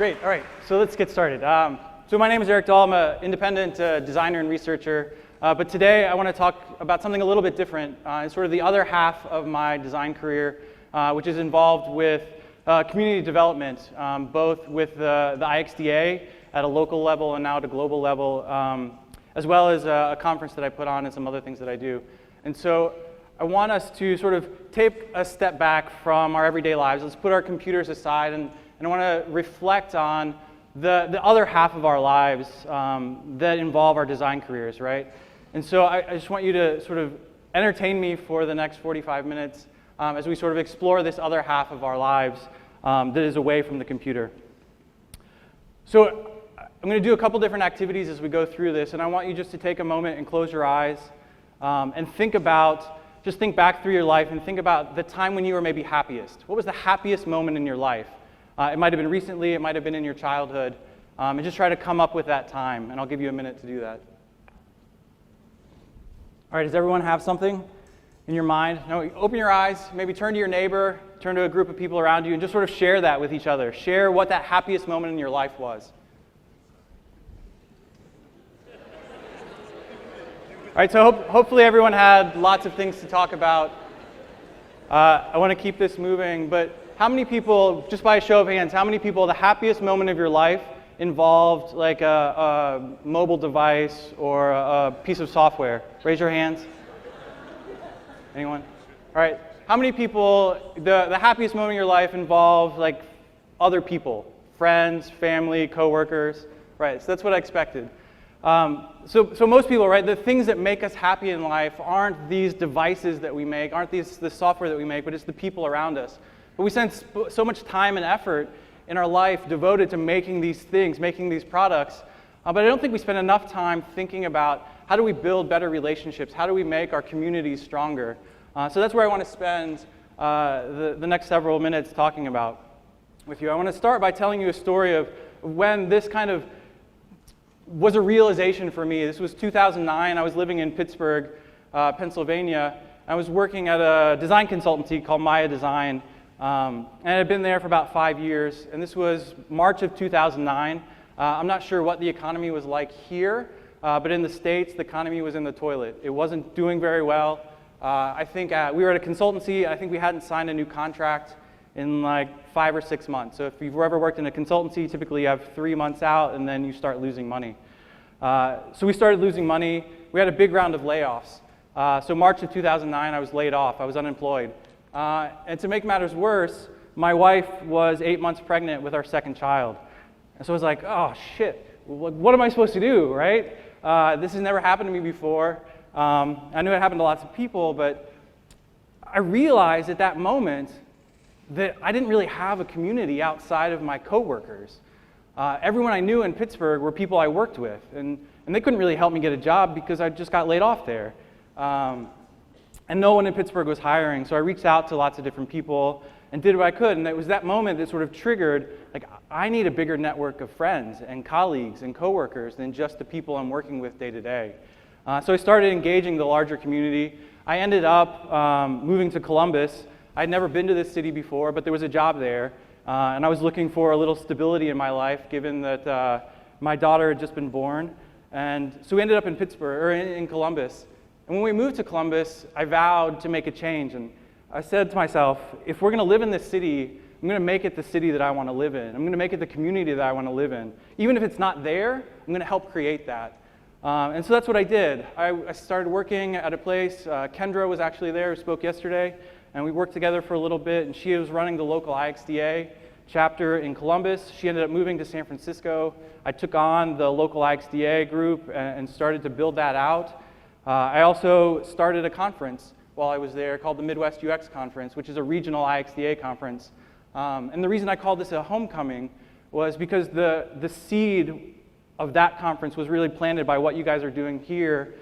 Great. All right. So let's get started. So my name is Erik Dahl. I'm an independent designer and researcher. But today I want to talk about something a little bit different. It's sort of the other half of my design career, which is involved with community development, both with the IXDA at a local level and now at a global level, as well as a conference that I put on and some other things that I do. And so I want us to sort of take a step back from our everyday lives. Let's put our computers aside, and I want to reflect on the other half of our lives that involve our design careers, right? And so I just want you to sort of entertain me for the next 45 minutes as we sort of explore this other half of our lives that is away from the computer. So I'm going to do a couple different activities as we go through this, and I want you just to take a moment and close your eyes and think back through your life and think about the time when you were maybe happiest. What was the happiest moment in your life? It might have been recently, it might have been in your childhood, and just try to come up with that time, and I'll give you a minute to do that. All right, does everyone have something in your mind? Now, open your eyes, maybe turn to your neighbor, turn to a group of people around you, and just sort of share that with each other. Share what that happiest moment in your life was. All right, so hopefully everyone had lots of things to talk about. I want to keep this moving, but how many people, just by a show of hands, how many people, the happiest moment of your life involved like a mobile device or a piece of software? Raise your hands. Anyone? All right. How many people, the happiest moment of your life involved like other people, friends, family, coworkers? Right, so that's what I expected. So most people, right, the things that make us happy in life aren't these devices that we make, aren't the software that we make, but it's the people around us. But we spend so much time and effort in our life devoted to making these things, making these products, but I don't think we spend enough time thinking about how do we build better relationships, how do we make our communities stronger. So that's where I want to spend the next several minutes talking about with you. I want to start by telling you a story of when this kind of was a realization for me. This was 2009. I was living in Pittsburgh, Pennsylvania. I was working at a design consultancy called Maya Design. And I had been there for about 5 years, and this was March of 2009. I'm not sure what the economy was like here, but in the States, the economy was in the toilet. It wasn't doing very well. I think we were at a consultancy. I think we hadn't signed a new contract in like 5 or 6 months. So if you've ever worked in a consultancy, typically you have 3 months out, and then you start losing money. So we started losing money. We had a big round of layoffs. So March of 2009, I was laid off. I was unemployed. And to make matters worse, my wife was 8 months pregnant with our second child. And so I was like, oh shit, what am I supposed to do, right? This has never happened to me before. I knew it happened to lots of people, but I realized at that moment that I didn't really have a community outside of my coworkers. Everyone I knew in Pittsburgh were people I worked with, and they couldn't really help me get a job because I just got laid off there. And no one in Pittsburgh was hiring, so I reached out to lots of different people and did what I could, and it was that moment that sort of triggered, like, I need a bigger network of friends and colleagues and coworkers than just the people I'm working with day to day. So I started engaging the larger community. I ended up moving to Columbus. I'd never been to this city before, but there was a job there, and I was looking for a little stability in my life, given that my daughter had just been born. And so we ended up in Pittsburgh, or in Columbus. And when we moved to Columbus, I vowed to make a change. And I said to myself, if we're going to live in this city, I'm going to make it the city that I want to live in. I'm going to make it the community that I want to live in. Even if it's not there, I'm going to help create that. And so that's what I did. I started working at a place. Kendra was actually there, who spoke yesterday. And we worked together for a little bit. And she was running the local IXDA chapter in Columbus. She ended up moving to San Francisco. I took on the local IXDA group and started to build that out. I also started a conference while I was there called the Midwest UX Conference, which is a regional IXDA conference. And the reason I called this a homecoming was because the seed of that conference was really planted by what you guys are doing here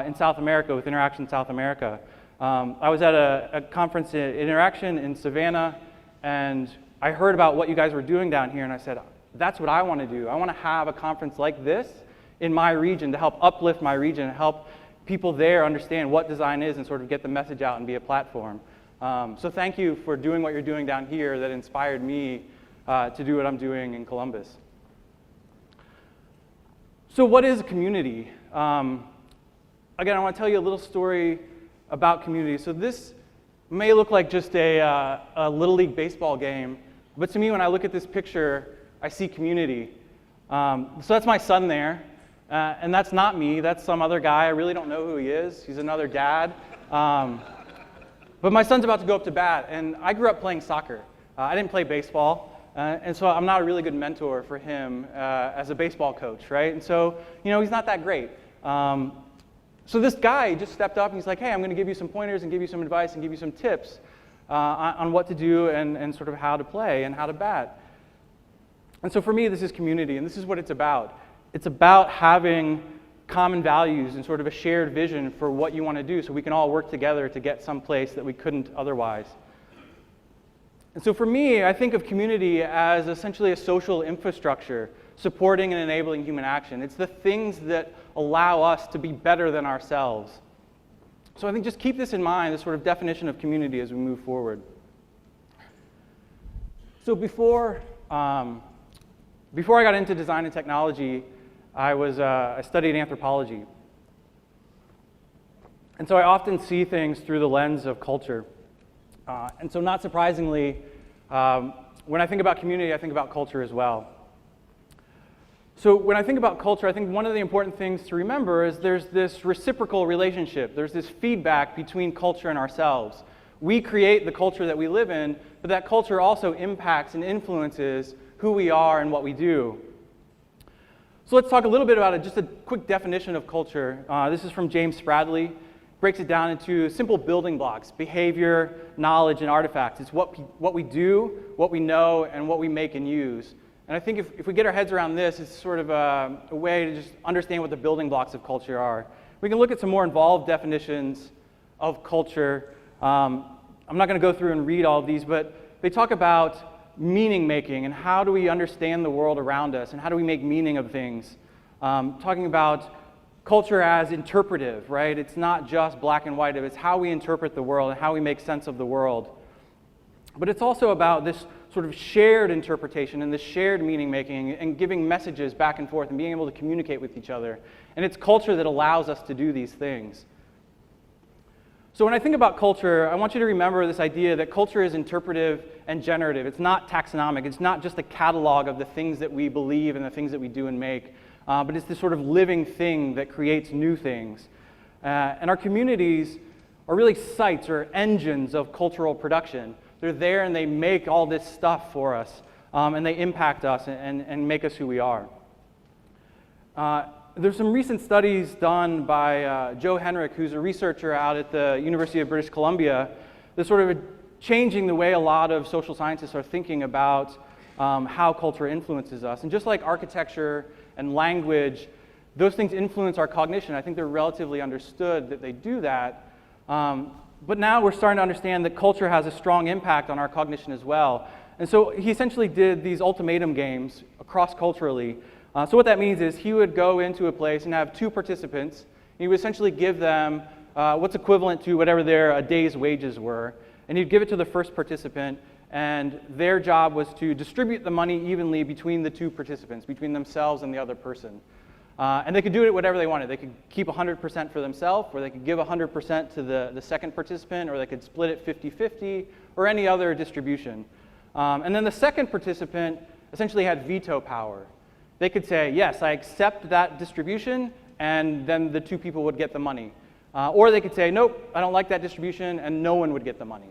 in South America with Interaction South America. I was at a conference in Interaction in Savannah, and I heard about what you guys were doing down here, and I said, that's what I want to do. I want to have a conference like this in my region to help uplift my region and help people there understand what design is and sort of get the message out and be a platform. So thank you for doing what you're doing down here that inspired me to do what I'm doing in Columbus. So what is a community? Again, I want to tell you a little story about community. So this may look like just a Little League baseball game, but to me, when I look at this picture, I see community. So that's my son there, and that's not me. That's some other guy. I really don't know who he is. He's another dad. But my son's about to go up to bat, and I grew up playing soccer. I didn't play baseball. And so I'm not a really good mentor for him as a baseball coach, right? And so, he's not that great. So this guy just stepped up and he's like, hey, I'm going to give you some pointers and give you some advice and give you some tips on what to do and sort of how to play and how to bat. And so for me, this is community, and this is what it's about. It's about having common values and sort of a shared vision for what you want to do so we can all work together to get someplace that we couldn't otherwise. And so for me, I think of community as essentially a social infrastructure supporting and enabling human action. It's the things that allow us to be better than ourselves. So I think just keep this in mind, this sort of definition of community as we move forward. So before I got into design and technology, I studied anthropology. And so I often see things through the lens of culture. And so not surprisingly, when I think about community, I think about culture as well. So when I think about culture, I think one of the important things to remember is there's this reciprocal relationship. There's this feedback between culture and ourselves. We create the culture that we live in, but that culture also impacts and influences who we are and what we do. So let's talk a little bit about it, just a quick definition of culture. This is from James Spradley. Breaks it down into simple building blocks: behavior, knowledge, and artifacts. It's what we do, what we know, and what we make and use. And I think if we get our heads around this, it's sort of a way to just understand what the building blocks of culture are. We can look at some more involved definitions of culture. I'm not going to go through and read all of these, but they talk about meaning making and how do we understand the world around us and how do we make meaning of things. Talking about culture as interpretive, right? It's not just black and white, it's how we interpret the world and how we make sense of the world. But it's also about this sort of shared interpretation and this shared meaning making and giving messages back and forth and being able to communicate with each other. And it's culture that allows us to do these things. So when I think about culture, I want you to remember this idea that culture is interpretive and generative. It's not taxonomic. It's not just a catalog of the things that we believe and the things that we do and make. But it's this sort of living thing that creates new things. And our communities are really sites or engines of cultural production. They're there and they make all this stuff for us, and they impact us and make us who we are. There's some recent studies done by Joe Henrik, who's a researcher out at the University of British Columbia, that's sort of changing the way a lot of social scientists are thinking about how culture influences us. And just like architecture and language, those things influence our cognition. I think they're relatively understood that they do that. But now we're starting to understand that culture has a strong impact on our cognition as well. And so he essentially did these ultimatum games cross-culturally. So what that means is he would go into a place and have two participants. He would essentially give them what's equivalent to whatever a day's wages were. And he'd give it to the first participant, and their job was to distribute the money evenly between the two participants, between themselves and the other person. And they could do it whatever they wanted. They could keep 100% for themselves, or they could give 100% to the second participant, or they could split it 50-50, or any other distribution. And then the second participant essentially had veto power. They could say, yes, I accept that distribution, and then the two people would get the money. Or they could say, nope, I don't like that distribution, and no one would get the money.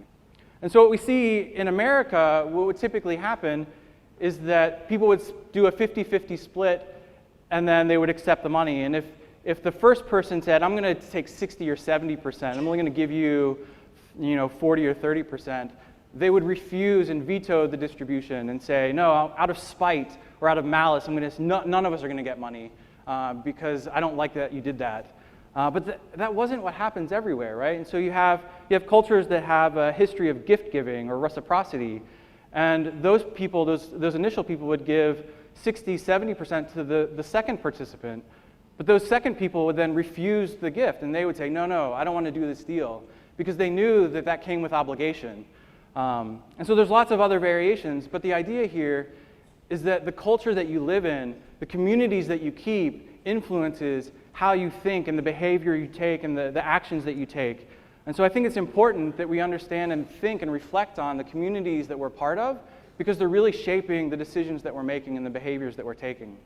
And so what we see in America, what would typically happen is that people would do a 50-50 split, and then they would accept the money. And if the first person said, I'm going to take 60 or 70%, I'm only going to give you, 40 or 30%, they would refuse and veto the distribution and say, no, out of spite or out of malice, none of us are going to get money because I don't like that you did that. But that wasn't what happens everywhere, right? And so you have cultures that have a history of gift giving or reciprocity, and those people, those initial people would give 60, 70% to the second participant, but those second people would then refuse the gift, and they would say, no, I don't want to do this deal, because they knew that came with obligation. And so there's lots of other variations, but the idea here is that the culture that you live in, the communities that you keep, influences how you think and the behavior you take and the actions that you take. And so I think it's important that we understand and think and reflect on the communities that we're part of, because they're really shaping the decisions that we're making and the behaviors that we're taking.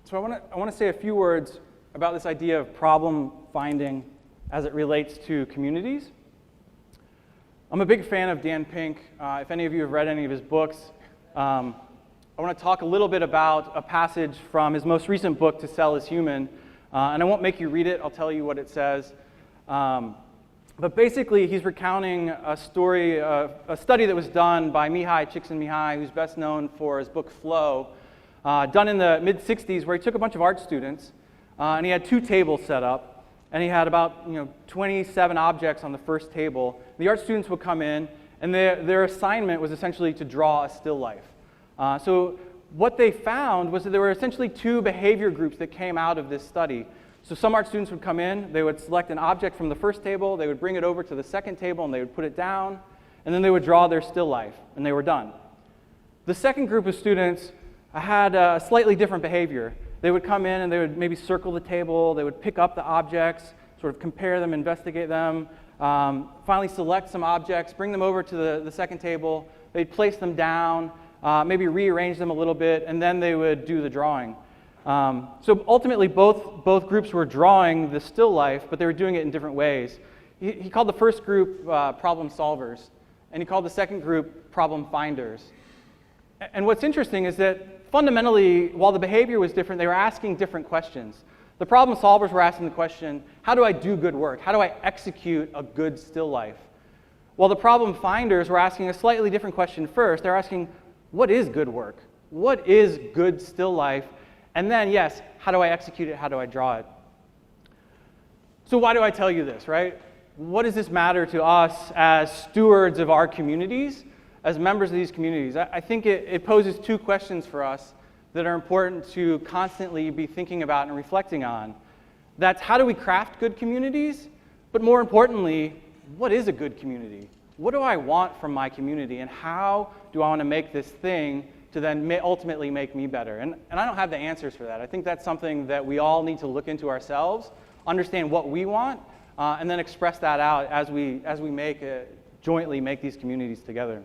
So I want to say a few words about this idea of problem finding as it relates to communities. I'm a big fan of Dan Pink. If any of you have read any of his books, I want to talk a little bit about a passage from his most recent book, To Sell is Human. And I won't make you read it, I'll tell you what it says. But basically, he's recounting a story, a study that was done by Mihai Csikszentmihalyi, who's best known for his book Flow, done in the mid-'60s, where he took a bunch of art students, and he had two tables set up. And he had about 27 objects on the first table. The art students would come in, and their assignment was essentially to draw a still life. So what they found was that there were essentially two behavior groups that came out of this study. So some art students would come in, they would select an object from the first table, they would bring it over to the second table, and they would put it down, and then they would draw their still life, and they were done. The second group of students had a slightly different behavior. They would come in and they would maybe circle the table, they would pick up the objects, sort of compare them, investigate them, finally select some objects, bring them over to the second table, they'd place them down, maybe rearrange them a little bit, and then they would do the drawing. So ultimately both groups were drawing the still life, but they were doing it in different ways. He called the first group problem solvers, and he called the second group problem finders. And what's interesting is that fundamentally, while the behavior was different, they were asking different questions. The problem solvers were asking the question, how do I do good work? How do I execute a good still life? While the problem finders were asking a slightly different question first. They're asking, what is good work? What is good still life? And then, yes, how do I execute it? How do I draw it? So why do I tell you this, right? What does this matter to us as stewards of our communities? As members of these communities? I think it poses two questions for us that are important to constantly be thinking about and reflecting on. That's how do we craft good communities? But more importantly, what is a good community? What do I want from my community? And how do I want to make this thing to then ultimately make me better? And I don't have the answers for that. I think that's something that we all need to look into ourselves, understand what we want, and then express that out as we jointly make these communities together.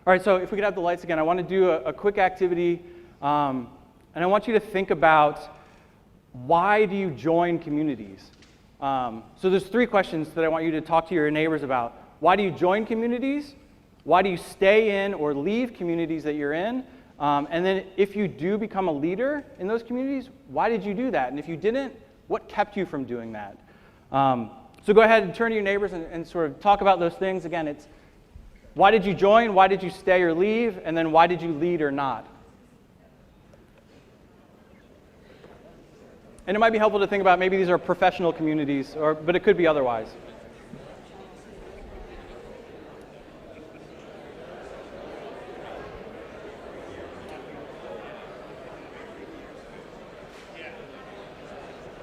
All right, so if we could have the lights again, I want to do a quick activity, and I want you to think about, why do you join communities? So there's three questions that I want you to talk to your neighbors about. Why do you join communities? Why do you stay in or leave communities that you're in? And then if you do become a leader in those communities, why did you do that? And if you didn't, what kept you from doing that? So go ahead and turn to your neighbors and sort of talk about those things. Again, it's why did you join? Why did you stay or leave? And then why did you lead or not? And it might be helpful to think about maybe these are professional communities, but it could be otherwise.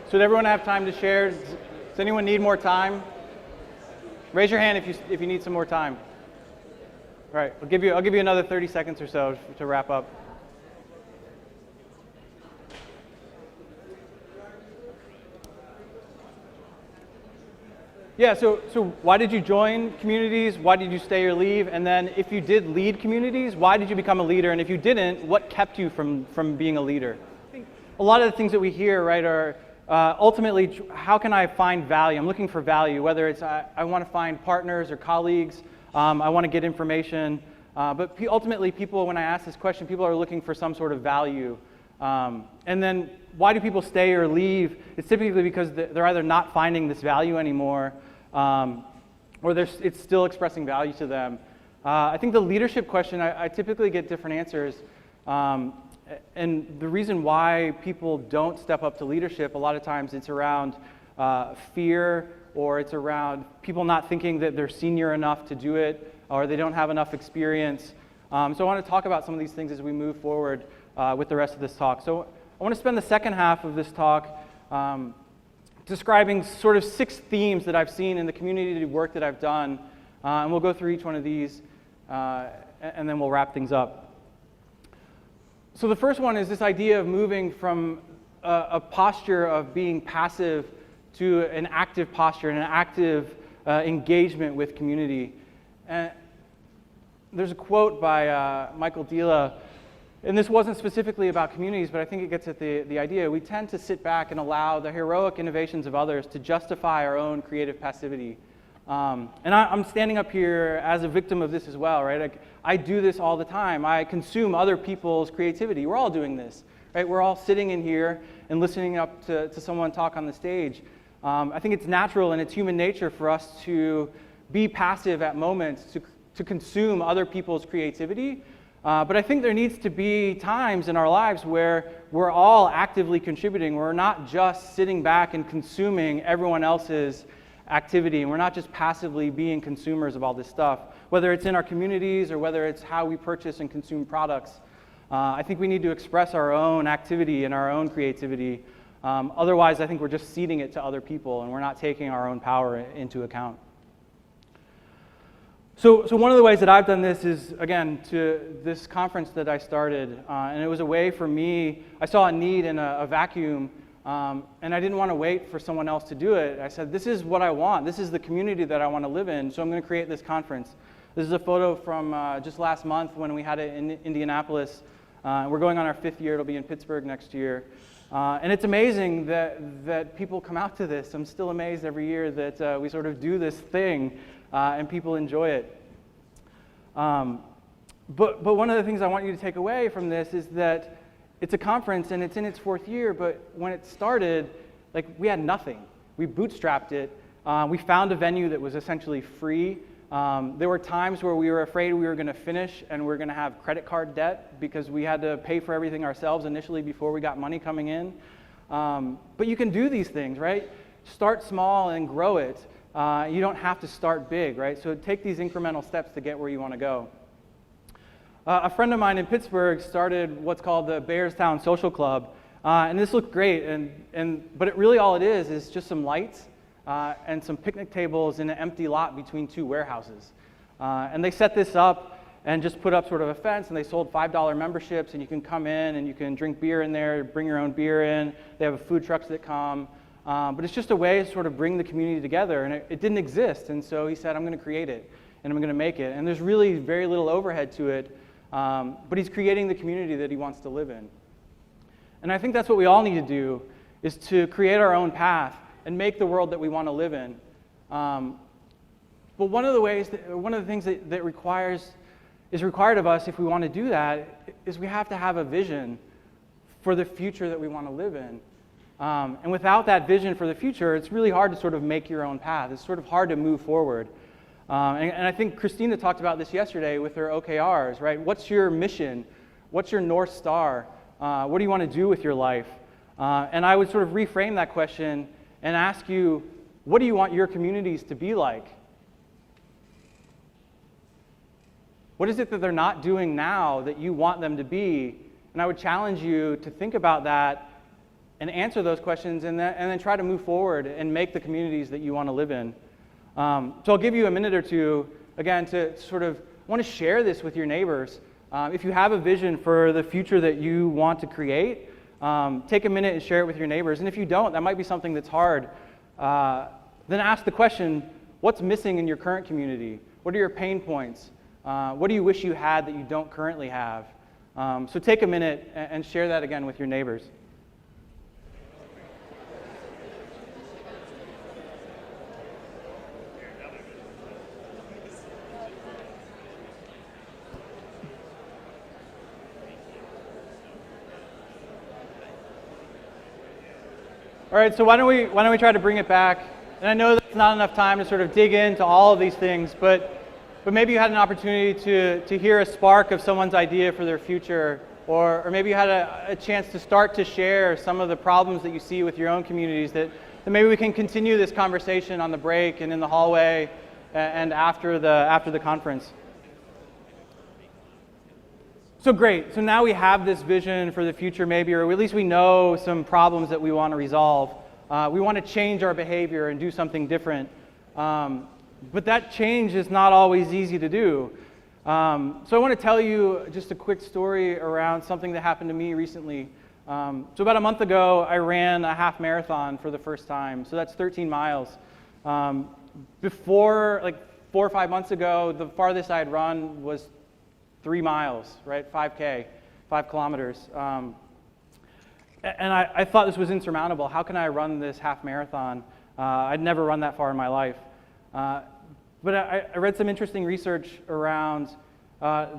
So did everyone have time to share? Does anyone need more time? Raise your hand if you need some more time. All right, I'll give you another 30 seconds or so to wrap up. Yeah, so why did you join communities? Why did you stay or leave? And then if you did lead communities, why did you become a leader? And if you didn't, what kept you from being a leader? A lot of the things that we hear, right, are ultimately, how can I find value? I'm looking for value, whether it's I want to find partners or colleagues, I want to get information, but ultimately people, when I ask this question, people are looking for some sort of value. And then why do people stay or leave? It's typically because they're either not finding this value anymore, or it's still expressing value to them. I think the leadership question, I typically get different answers. And the reason why people don't step up to leadership, a lot of times it's around fear, or it's around people not thinking that they're senior enough to do it, or they don't have enough experience. So I want to talk about some of these things as we move forward with the rest of this talk. So I I want to spend the second half of this talk describing sort of 6 themes that I've seen in the community work that I've done, and we'll go through each one of these, and then we'll wrap things up. So the first one is this idea of moving from a posture of being passive to an active posture and an active engagement with community. And there's a quote by Michael Dahl, and this wasn't specifically about communities, but I think it gets at the idea. We tend to sit back and allow the heroic innovations of others to justify our own creative passivity. And I'm standing up here as a victim of this as well, right? I do this all the time. I consume other people's creativity. We're all doing this, right? We're all sitting in here and listening up to someone talk on the stage. I think it's natural and it's human nature for us to be passive at moments, to consume other people's creativity. But I think there needs to be times in our lives where we're all actively contributing. We're not just sitting back and consuming everyone else's activity, and we're not just passively being consumers of all this stuff, whether it's in our communities or whether it's how we purchase and consume products. I think we need to express our own activity and our own creativity. Otherwise, I think we're just ceding it to other people, and we're not taking our own power into account. So one of the ways that I've done this is, again, to this conference that I started, and it was a way for me. I saw a need in a vacuum, and I didn't want to wait for someone else to do it. I said, this is what I want. This is the community that I want to live in, so I'm going to create this conference. This is a photo from just last month when we had it in Indianapolis. We're going on our 5th year. It'll be in Pittsburgh next year. And it's amazing that people come out to this. I'm still amazed every year that we sort of do this thing and people enjoy it. But one of the things I want you to take away from this is that it's a conference and it's in its 4th year, but when it started, like, we had nothing. We bootstrapped it. We found a venue that was essentially free. There were times where we were afraid we were going to finish and we were going to have credit card debt because we had to pay for everything ourselves initially before we got money coming in. But you can do these things, right? Start small and grow it. You don't have to start big, right? So take these incremental steps to get where you want to go. A friend of mine in Pittsburgh started what's called the Bearstown Social Club, and this looked great. But it really all it is just some lights and some picnic tables in an empty lot between 2 warehouses. And they set this up and just put up sort of a fence, and they sold $5 memberships, and you can come in and you can drink beer in there, bring your own beer in. They have food trucks that come. But it's just a way to sort of bring the community together, and it didn't exist, and so he said, I'm going to create it, and I'm going to make it. And there's really very little overhead to it, but he's creating the community that he wants to live in. And I think that's what we all need to do, is to create our own path and make the world that we want to live in. But one of the things that is required of us if we want to do that is we have to have a vision for the future that we want to live in. And without that vision for the future, it's really hard to sort of make your own path. It's sort of hard to move forward. And I think Christina talked about this yesterday with her OKRs, right? What's your mission? What's your North Star? What do you want to do with your life? And I would sort of reframe that question and ask you, what do you want your communities to be like? What is it that they're not doing now that you want them to be? And I would challenge you to think about that and answer those questions, and then try to move forward and make the communities that you want to live in. So I'll give you a minute or two, again, to sort of want to share this with your neighbors. If you have a vision for the future that you want to create, take a minute and share it with your neighbors. And if you don't, that might be something that's hard. Then ask the question, what's missing in your current community? What are your pain points? What do you wish you had that you don't currently have? So take a minute and share that again with your neighbors. All right, so why don't we try to bring it back? And I know that's not enough time to sort of dig into all of these things, but maybe you had an opportunity to hear a spark of someone's idea for their future, or maybe you had a chance to start to share some of the problems that you see with your own communities, that maybe we can continue this conversation on the break and in the hallway and after the conference. So great. So now we have this vision for the future maybe, or at least we know some problems that we want to resolve. We want to change our behavior and do something different. But that change is not always easy to do. So I want to tell you just a quick story around something that happened to me recently. So about a month ago, I ran a half marathon for the first time. So that's 13 miles. Before, like 4 or 5 months ago, the farthest I had run was 3 miles, right? 5K, 5 kilometers. And I thought this was insurmountable. How can I run this half marathon? I'd never run that far in my life. But I read some interesting research around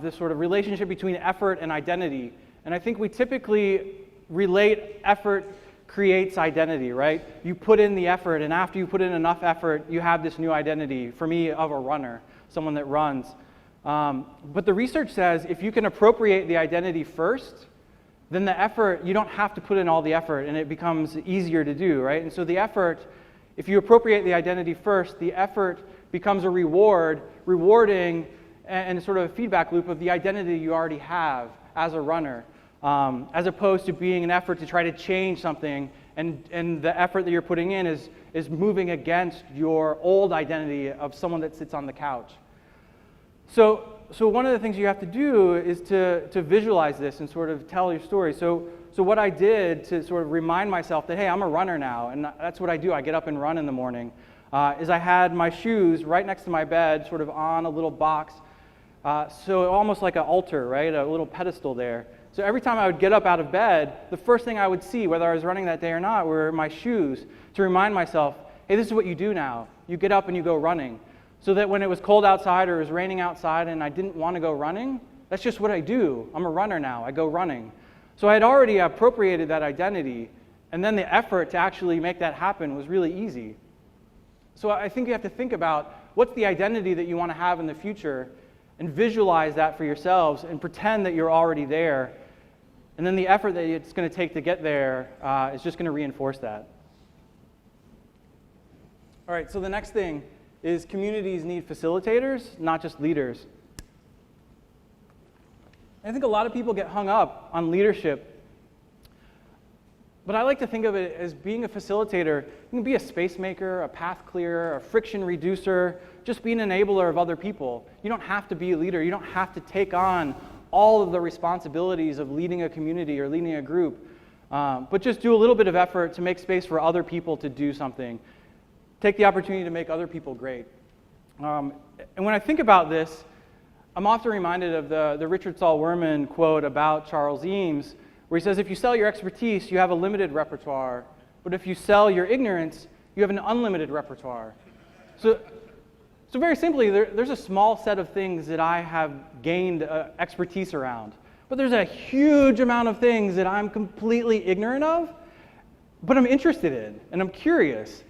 this sort of relationship between effort and identity. And I think we typically relate effort creates identity, right? You put in the effort, and after you put in enough effort, you have this new identity, for me, of a runner, someone that runs. But the research says if you can appropriate the identity first, then the effort, you don't have to put in all the effort, and it becomes easier to do, right? And so the effort, if you appropriate the identity first, the effort becomes a rewarding and sort of a feedback loop of the identity you already have as a runner, as opposed to being an effort to try to change something, and the effort that you're putting in is moving against your old identity of someone that sits on the couch. So one of the things you have to do is to visualize this and sort of tell your story. So what I did to sort of remind myself that, hey, I'm a runner now, and that's what I do. I get up and run in the morning, is I had my shoes right next to my bed, sort of on a little box, so almost like an altar, right, a little pedestal there. So every time I would get up out of bed, the first thing I would see, whether I was running that day or not, were my shoes, to remind myself, hey, this is what you do now. You get up and you go running. So that when it was cold outside or it was raining outside and I didn't want to go running, that's just what I do. I'm a runner now. I go running. So I had already appropriated that identity, and then the effort to actually make that happen was really easy. So I think you have to think about what's the identity that you want to have in the future, and visualize that for yourselves and pretend that you're already there. And then the effort that it's going to take to get there is just going to reinforce that. All right, so the next thing is communities need facilitators, not just leaders. I think a lot of people get hung up on leadership, but I like to think of it as being a facilitator. You can be a space maker, a path clearer, a friction reducer, just be an enabler of other people. You don't have to be a leader. You don't have to take on all of the responsibilities of leading a community or leading a group, but just do a little bit of effort to make space for other people to do something. Take the opportunity to make other people great. And when I think about this, I'm often reminded of the Richard Saul Wurman quote about Charles Eames, where he says, if you sell your expertise, you have a limited repertoire, but if you sell your ignorance, you have an unlimited repertoire. So very simply, there's a small set of things that I have gained expertise around, but there's a huge amount of things that I'm completely ignorant of, but I'm interested in, and I'm curious.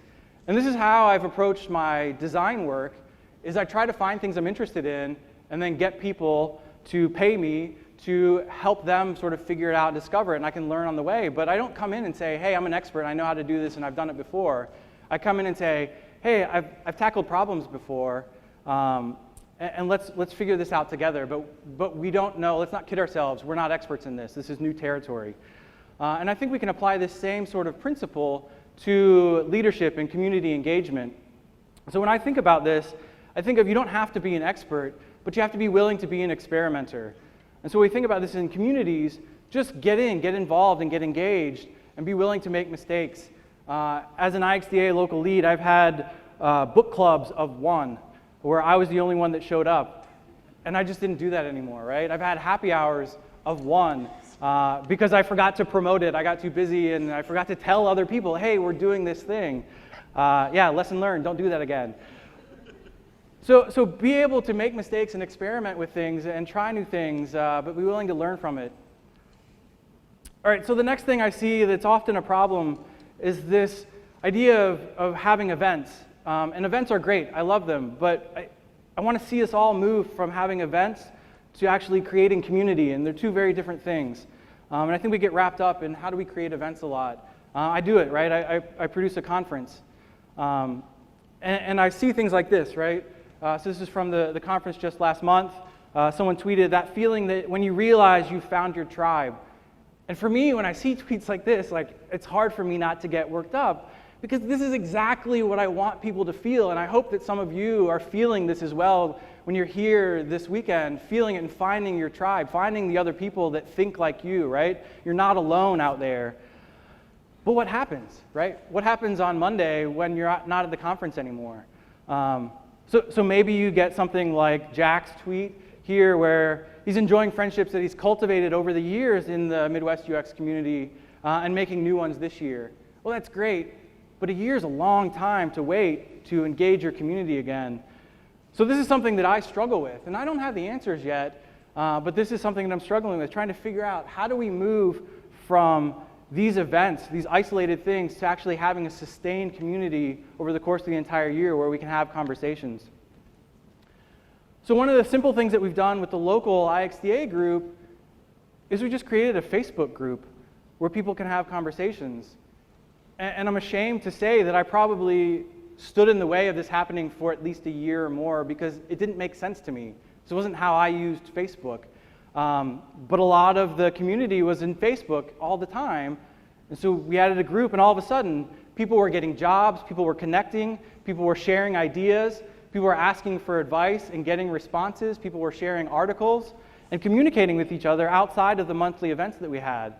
And this is how I've approached my design work, is I try to find things I'm interested in and then get people to pay me to help them sort of figure it out and discover it, and I can learn on the way. But I don't come in and say, hey, I'm an expert, I know how to do this and I've done it before. I come in and say, hey, I've tackled problems before, and let's figure this out together. But we don't know, let's not kid ourselves, we're not experts in this. This is new territory. And I think we can apply this same sort of principle to leadership and community engagement. So when I think about this, I think of you don't have to be an expert, but you have to be willing to be an experimenter. And so when we think about this in communities, just get in, get involved, and get engaged, and be willing to make mistakes. As an IXDA local lead, I've had book clubs of one, where I was the only one that showed up. And I just didn't do that anymore, right? I've had happy hours of one, because I forgot to promote it. I got too busy and I forgot to tell other people, hey, we're doing this thing. Yeah, lesson learned, don't do that again. So be able to make mistakes and experiment with things and try new things, but be willing to learn from it. All right, so the next thing I see that's often a problem is this idea of having events. And events are great, I love them, but I want to see us all move from having events to actually creating community, and they're two very different things. And I think we get wrapped up in how do we create events a lot. I do it, right? I produce a conference. And I see things like this, right? So this is from the conference just last month. Someone tweeted that feeling that when you realize you found your tribe. And for me, when I see tweets like this, like, it's hard for me not to get worked up, because this is exactly what I want people to feel, and I hope that some of you are feeling this as well when you're here this weekend, feeling it and finding your tribe, finding the other people that think like you, right? You're not alone out there. But what happens, right? What happens on Monday when you're not at the conference anymore? So maybe you get something like Jack's tweet here where he's enjoying friendships that he's cultivated over the years in the Midwest UX community and making new ones this year. Well, that's great, but a year is a long time to wait to engage your community again. So this is something that I struggle with, and I don't have the answers yet, but this is something that I'm struggling with, trying to figure out how do we move from these events, these isolated things, to actually having a sustained community over the course of the entire year where we can have conversations. So one of the simple things that we've done with the local IXDA group is we just created a Facebook group where people can have conversations. And I'm ashamed to say that I probably stood in the way of this happening for at least a year or more because it didn't make sense to me. This wasn't how I used Facebook. But a lot of the community was in Facebook all the time. And so we added a group, and all of a sudden, people were getting jobs, people were connecting, people were sharing ideas, people were asking for advice and getting responses, people were sharing articles and communicating with each other outside of the monthly events that we had.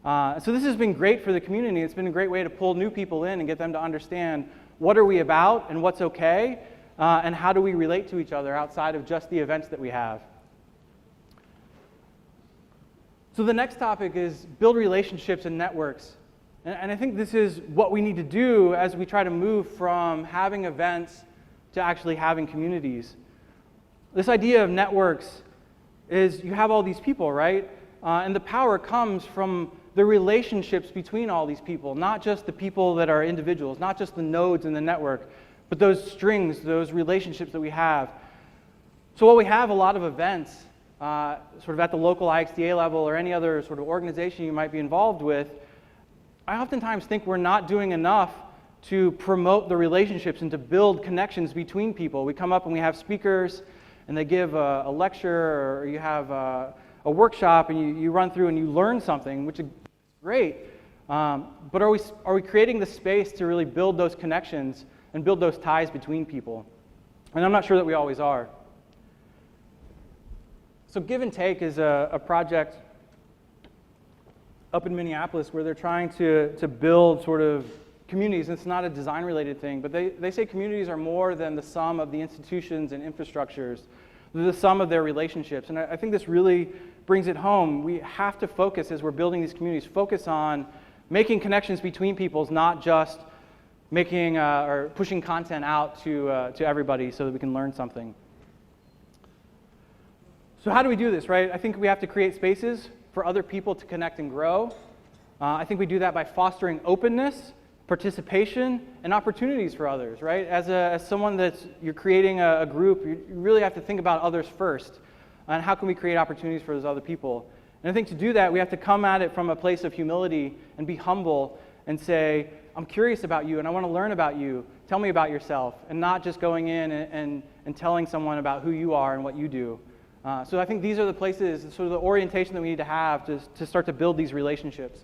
So this has been great for the community. It's been a great way to pull new people in and get them to understand what are we about and what's okay, and how do we relate to each other outside of just the events that we have. So the next topic is build relationships and networks. And I think this is what we need to do as we try to move from having events to actually having communities. This idea of networks is you have all these people, right? And the power comes from the relationships between all these people, not just the people that are individuals, not just the nodes in the network, but those strings, those relationships that we have. So while we have a lot of events, sort of at the local IXDA level or any other sort of organization you might be involved with, I oftentimes think we're not doing enough to promote the relationships and to build connections between people. We come up and we have speakers and they give a lecture, or you have a workshop and you run through and you learn something, which is great. But are we creating the space to really build those connections and build those ties between people? And I'm not sure that we always are. So Give and Take is a project up in Minneapolis where they're trying to build sort of communities. It's not a design-related thing, but they say communities are more than the sum of the institutions and infrastructures. They're the sum of their relationships. And I think this really brings it home. We have to focus, as we're building these communities, focus on making connections between peoples, not just making or pushing content out to everybody so that we can learn something. So how do we do this, right? I think we have to create spaces for other people to connect and grow. I think we do that by fostering openness, participation, and opportunities for others, right? As someone you're creating a group, you really have to think about others first, and how can we create opportunities for those other people? And I think to do that, we have to come at it from a place of humility and be humble and say, I'm curious about you and I want to learn about you. Tell me about yourself, and not just going in and telling someone about who you are and what you do. So I think these are the places, sort of the orientation that we need to have to start to build these relationships.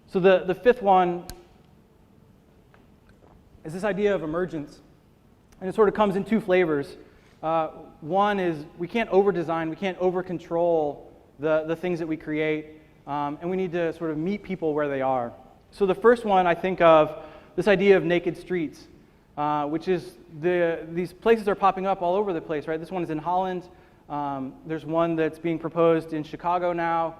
So the fifth one is this idea of emergence. And it sort of comes in two flavors. One is we can't over-design, we can't over-control the things that we create, and we need to sort of meet people where they are. So the first one, I think of this idea of naked streets, which is these places are popping up all over the place, right? This one is in Holland. There's one that's being proposed in Chicago now.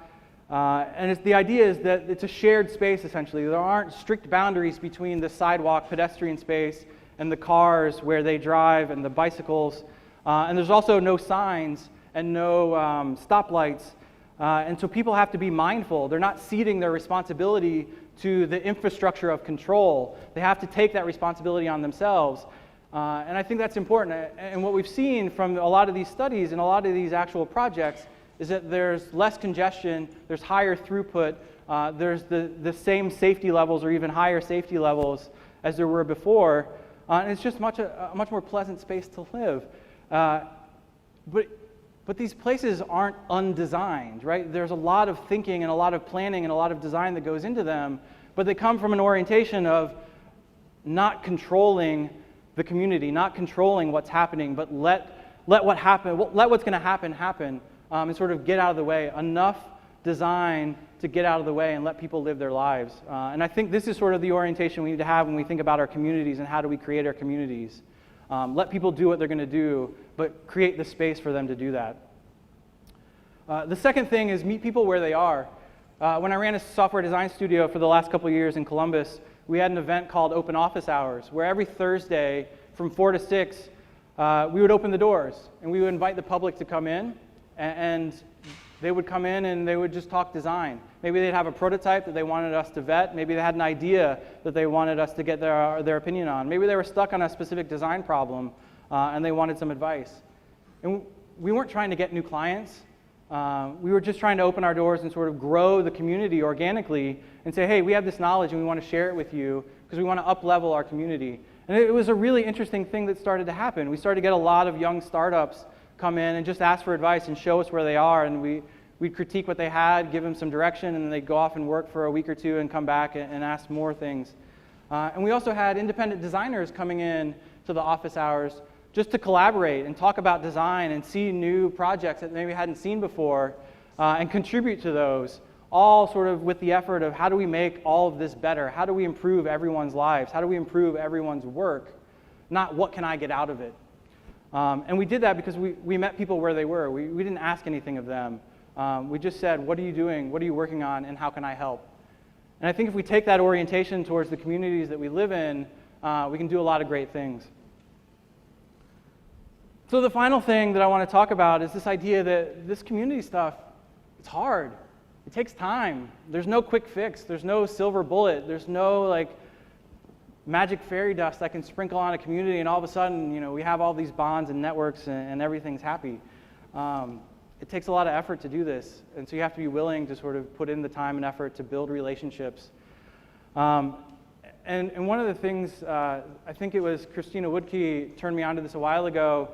And the idea is that it's a shared space, essentially. There aren't strict boundaries between the sidewalk, pedestrian space, and the cars where they drive, and the bicycles. And there's also no signs and no stoplights. And so people have to be mindful. They're not ceding their responsibility to the infrastructure of control. They have to take that responsibility on themselves. And I think that's important. And what we've seen from a lot of these studies and a lot of these actual projects is that there's less congestion, there's higher throughput, there's the same safety levels or even higher safety levels as there were before. And it's just a much more pleasant space to live. But these places aren't undesigned, right? There's a lot of thinking and a lot of planning and a lot of design that goes into them, but they come from an orientation of not controlling the community, not controlling what's happening, but let what's going to happen, and sort of get out of the way. Enough design to get out of the way and let people live their lives. And I think this is sort of the orientation we need to have when we think about our communities and how do we create our communities. Let people do what they're going to do, but create the space for them to do that. The second thing is meet people where they are. When I ran a software design studio for the last couple of years in Columbus, we had an event called Open Office Hours, where every Thursday from 4 to 6, we would open the doors and we would invite the public to come in, and they would come in and they would just talk design. Maybe they'd have a prototype that they wanted us to vet. Maybe they had an idea that they wanted us to get their opinion on. Maybe they were stuck on a specific design problem and they wanted some advice. And we weren't trying to get new clients. We were just trying to open our doors and sort of grow the community organically and say, hey, we have this knowledge and we want to share it with you because we want to up-level our community. And it was a really interesting thing that started to happen. We started to get a lot of young startups come in and just ask for advice and show us where they are, and we'd critique what they had, give them some direction, and then they'd go off and work for a week or two and come back and ask more things. And we also had independent designers coming in to the office hours just to collaborate and talk about design and see new projects that maybe hadn't seen before and contribute to those, all sort of with the effort of how do we make all of this better? How do we improve everyone's lives? How do we improve everyone's work? Not what can I get out of it? And we did that because we met people where they were. We didn't ask anything of them. We just said, what are you doing? What are you working on? And how can I help? And I think if we take that orientation towards the communities that we live in, we can do a lot of great things. So the final thing that I want to talk about is this idea that this community stuff, it's hard. It takes time. There's no quick fix. There's no silver bullet. There's no like magic fairy dust that can sprinkle on a community and all of a sudden, we have all these bonds and networks and everything's happy. It takes a lot of effort to do this, and so you have to be willing to sort of put in the time and effort to build relationships. And one of the things, I think it was Christina Woodkey turned me onto this a while ago,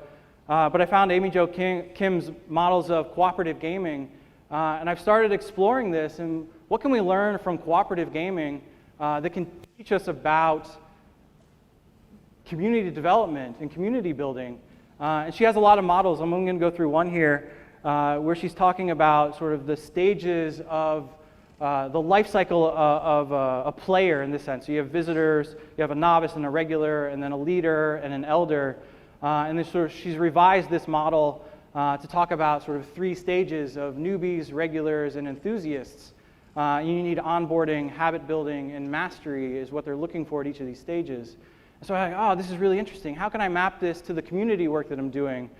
but I found Amy Jo Kim's models of cooperative gaming, and I've started exploring this, and what can we learn from cooperative gaming that can teach us about community development and community building. And she has a lot of models. I'm only going to go through one here, where she's talking about sort of the stages of the life cycle of a player in this sense. So you have visitors, you have a novice and a regular, and then a leader and an elder. And then she's revised this model to talk about sort of 3 stages of newbies, regulars, and enthusiasts. You need onboarding, habit building, and mastery is what they're looking for at each of these stages. So I'm like, oh, this is really interesting. How can I map this to the community work that I'm doing?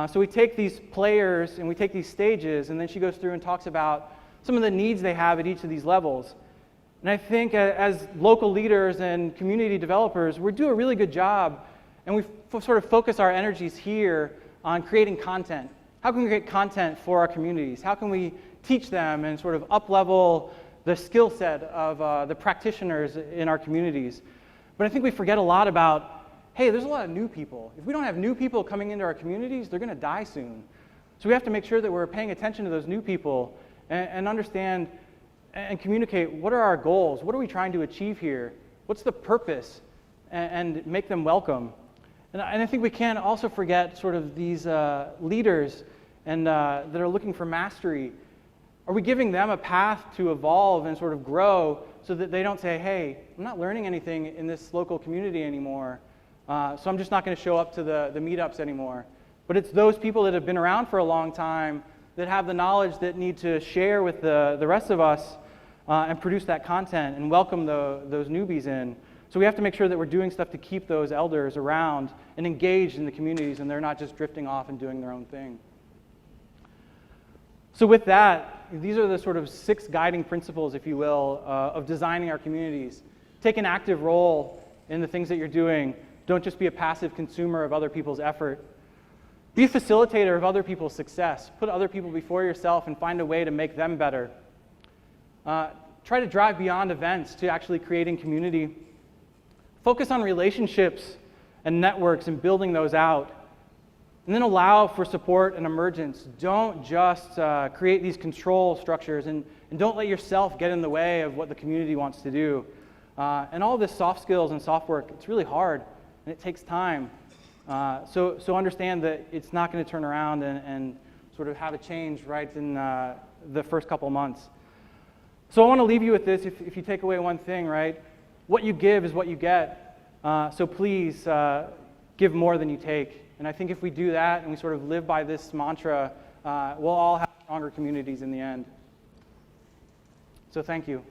So we take these players and we take these stages, and then she goes through and talks about some of the needs they have at each of these levels. And I think as local leaders and community developers, we do a really good job, and we sort of focus our energies here on creating content. How can we create content for our communities? How can we teach them and sort of up-level the skill set of the practitioners in our communities? But I think we forget a lot about, hey, there's a lot of new people. If we don't have new people coming into our communities, they're going to die soon. So we have to make sure that we're paying attention to those new people and understand and communicate what are our goals, what are we trying to achieve here, what's the purpose, and make them welcome. And I think we can't also forget sort of these leaders and that are looking for mastery. Are we giving them a path to evolve and sort of grow so that they don't say, hey, I'm not learning anything in this local community anymore, so I'm just not going to show up to the meetups anymore. But it's those people that have been around for a long time that have the knowledge that need to share with the rest of us and produce that content and welcome those newbies in. So we have to make sure that we're doing stuff to keep those elders around and engaged in the communities, and they're not just drifting off and doing their own thing. So with that, these are the sort of 6 guiding principles, if you will, of designing our communities. Take an active role in the things that you're doing. Don't just be a passive consumer of other people's effort. Be a facilitator of other people's success. Put other people before yourself and find a way to make them better. Try to drive beyond events to actually creating community. Focus on relationships and networks and building those out. And then allow for support and emergence. Don't just create these control structures, and don't let yourself get in the way of what the community wants to do. And all this soft skills and soft work, it's really hard, and it takes time. So understand that it's not going to turn around and sort of have a change right in the first couple months. So I want to leave you with this. If you take away one thing, right? What you give is what you get. So please give more than you take. And I think if we do that and we sort of live by this mantra, we'll all have stronger communities in the end. So thank you.